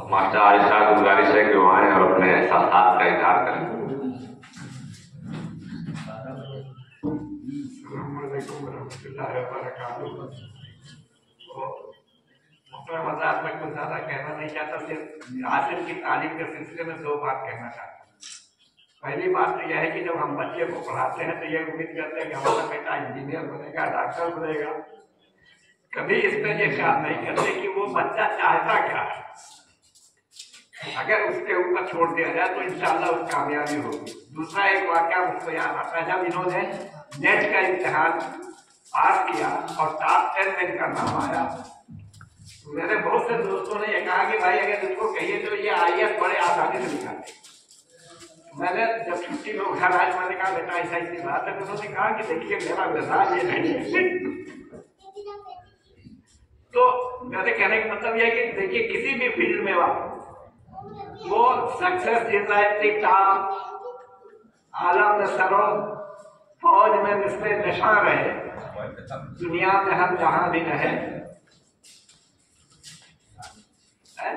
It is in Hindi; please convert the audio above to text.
मास्टर आज साहब गुजारिश है कि वो आए और अपने साथ का इजहार करें। मजाक में कुछ ज्यादा कहना नहीं चाहता, सिर्फ आसिफ की तालीम के सिलसिले में 2 बात कहना चाहता हूँ। पहली बात तो यह है कि जब हम बच्चे को पढ़ाते हैं तो ये उम्मीद करते हैं कि हमारा बेटा इंजीनियर बनेगा, डॉक्टर बनेगा। कभी इस पर यह ख्याल नहीं करते कि वो बच्चा चाहता क्या है। अगर उसके ऊपर छोड़ दिया जाए तो इंशाल्लाह उसकी कामयाबी होगी। दूसरा एक वाकया मुझको याद आता है, जब इन्होंने नेट का इम्तिहान पास किया और टॉप 10 में इनका नाम आया, मेरे बहुत से दोस्तों ने यह कहा कि भाई अगर इसको कहिए तो ये IAS बड़े आसानी से निकाले। मैंने जब छुट्टी में उठा आज मैंने कहा बेटा ऐसा ऐसी बात है, तो उन्होंने कहा कि देखिए मेरा मिजाज ये नहीं है। तो मेरे कहने का मतलब यह है कि देखिए किसी भी फील्ड में वो सक्सेस इज टॉप, आलम में सरो, फौज में मिसले नशा रहे, दुनिया में हम जहां भी रहे। है?